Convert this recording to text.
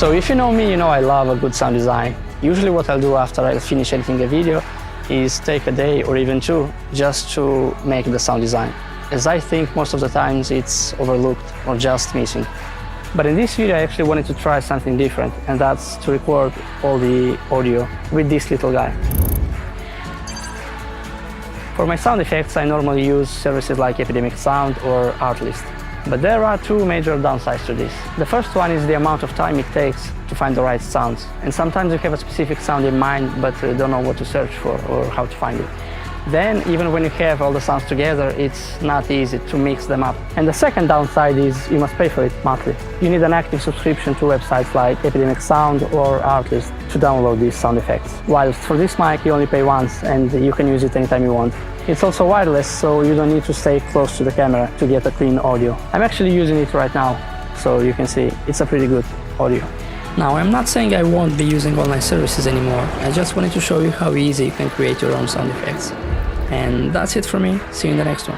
So if you know me, you know I love a good sound design. Usually what I'll do after I finish editing a video is take a day or even two just to make the sound design, as I think most of the times it's overlooked or just missing. But in this video I actually wanted to try something different, and that's to record all the audio with this little guy. For my sound effects I normally use services like Epidemic Sound or Artlist. But there are two major downsides to this. The first one is the amount of time it takes to find the right sounds. And sometimes you have a specific sound in mind but don't know what to search for or how to find it. Then, even when you have all the sounds together, it's not easy to mix them up. And the second downside is you must pay for it monthly. You need an active subscription to websites like Epidemic Sound or Artlist to download these sound effects. Whilst for this mic you only pay once and you can use it anytime you want. It's also wireless, so you don't need to stay close to the camera to get a clean audio. I'm actually using it right now, so you can see it's a pretty good audio. Now, I'm not saying I won't be using online services anymore. I just wanted to show you how easy you can create your own sound effects. And that's it for me. See you in the next one.